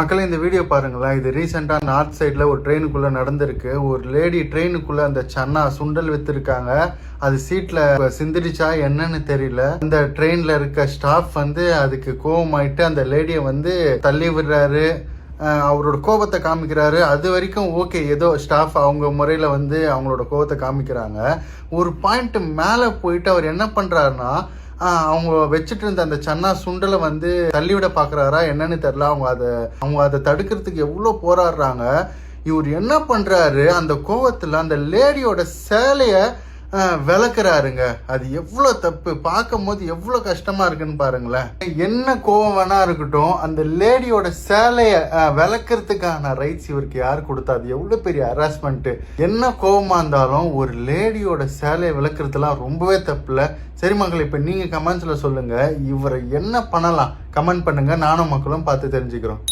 மக்களே இந்த வீடியோ பாருங்களேன். இது ரீசெண்டாக நார்த் சைடில் ஒரு ட்ரெயினுக்குள்ளே நடந்திருக்கு. ஒரு லேடி ட்ரெயினுக்குள்ளே அந்த சன்னா சுண்டல் விற்றுருக்காங்க. அது சீட்டில் சிந்திரிச்சா என்னன்னு தெரியல. அந்த ட்ரெயினில் இருக்க ஸ்டாஃப் அதுக்கு கோவமாயிட்டு அந்த லேடியை தள்ளி விடுறாரு. அவரோட கோபத்தை காமிக்கிறாரு. அது வரைக்கும் ஓகே, ஏதோ ஸ்டாஃப் அவங்க முறையில் அவங்களோட கோபத்தை காமிக்கிறாங்க. ஒரு பாயிண்ட் மேலே போயிட்டு அவர் என்ன பண்ணுறாருன்னா, அவங்க வச்சுட்டு இருந்த அந்த சன்னா சுண்டலை தள்ளிவிட பார்க்குறாரா என்னன்னு தெரியல. அவங்க அதை தடுக்கிறதுக்கு எவ்வளோ போராடுறாங்க. இவர் என்ன பண்ணுறாரு, அந்த கோவத்தில் அந்த லேடியோட சேலையை விளக்குறாருங்க. அது எவ்வளோ தப்பு, பார்க்கும் போது எவ்வளோ கஷ்டமா இருக்குன்னு பாருங்களேன். என்ன கோவம் வேணா இருக்கட்டும், அந்த லேடியோட சேலையை விளக்குறதுக்கான ரைட்ஸ் இவருக்கு யார் கொடுத்தா? அது எவ்வளோ பெரிய ஹராஸ்மெண்ட்டு. என்ன கோவமா இருந்தாலும் ஒரு லேடியோட சேலையை விளக்குறதுலாம் ரொம்பவே தப்புல. சரி மக்கள், இப்போ நீங்கள் கமெண்ட்ஸில் சொல்லுங்கள், இவரை என்ன பண்ணலாம்? கமெண்ட் பண்ணுங்கள், நானும் மக்களும் பார்த்து தெரிஞ்சுக்கிறோம்.